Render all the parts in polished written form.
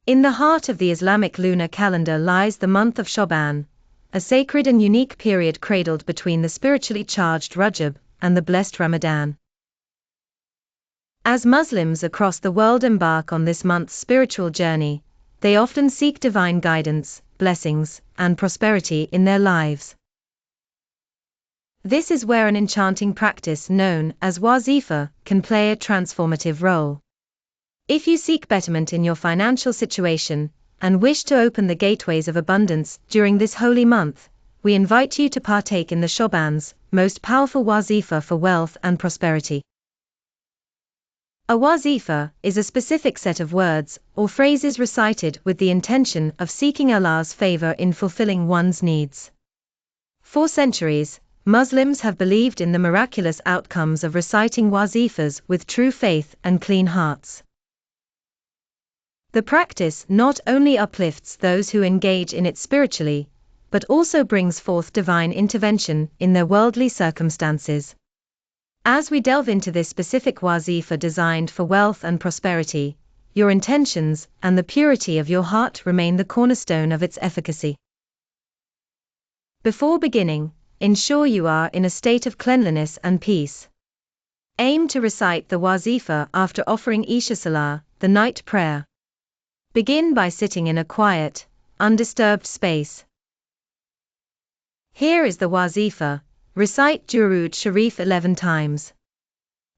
In the heart of the Islamic lunar calendar lies the month of Sha'ban, a sacred and unique period cradled between the spiritually charged Rajab and the blessed Ramadan. As Muslims across the world embark on this month's spiritual journey, they often seek divine guidance, blessings, and prosperity in their lives. This is where an enchanting practice known as Wazifa can play a transformative role. If you seek betterment in your financial situation and wish to open the gateways of abundance during this holy month, we invite you to partake in the Sha'ban's most powerful Wazifa for wealth and prosperity. A Wazifa is a specific set of words or phrases recited with the intention of seeking Allah's favor in fulfilling one's needs. For centuries, Muslims have believed in the miraculous outcomes of reciting Wazifas with true faith and clean hearts. The practice not only uplifts those who engage in it spiritually, but also brings forth divine intervention in their worldly circumstances. As we delve into this specific Wazifa designed for wealth and prosperity, your intentions and the purity of your heart remain the cornerstone of its efficacy. Before beginning, ensure you are in a state of cleanliness and peace. Aim to recite the Wazifa after offering Isha Salah, the night prayer. Begin by sitting in a quiet, undisturbed space. Here is the Wazifa. Recite Durood Sharif 11 times.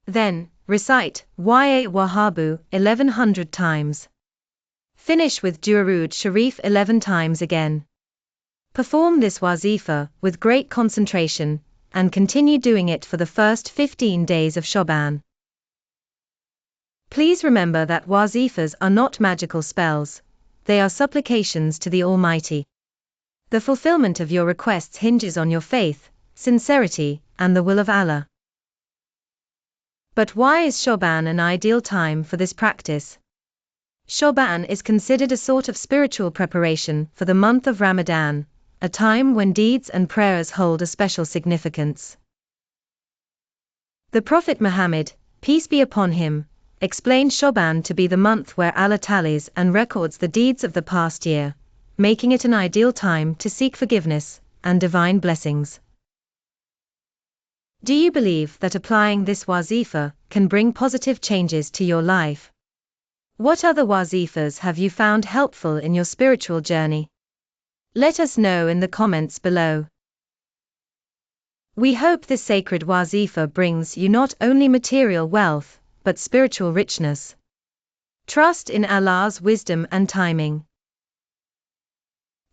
Then, recite Ya Wahhabu 1100 times. Finish with Durood Sharif 11 times again. Perform this Wazifa with great concentration, and continue doing it for the first 15 days of Sha'ban. Please remember that Wazifas are not magical spells, they are supplications to the Almighty. The fulfillment of your requests hinges on your faith, sincerity, and the will of Allah. But why is Sha'ban an ideal time for this practice? Sha'ban is considered a sort of spiritual preparation for the month of Ramadan, a time when deeds and prayers hold a special significance. The Prophet Muhammad, peace be upon him, explained Sha'ban to be the month where Allah tallies and records the deeds of the past year, making it an ideal time to seek forgiveness and divine blessings. Do you believe that applying this Wazifa can bring positive changes to your life? What other Wazifas have you found helpful in your spiritual journey? Let us know in the comments below. We hope this sacred Wazifa brings you not only material wealth, but spiritual richness. Trust in Allah's wisdom and timing.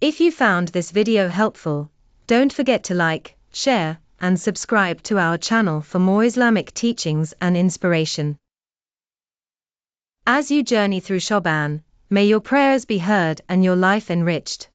If you found this video helpful, don't forget to like, share, and subscribe to our channel for more Islamic teachings and inspiration. As you journey through Sha'ban, may your prayers be heard and your life enriched.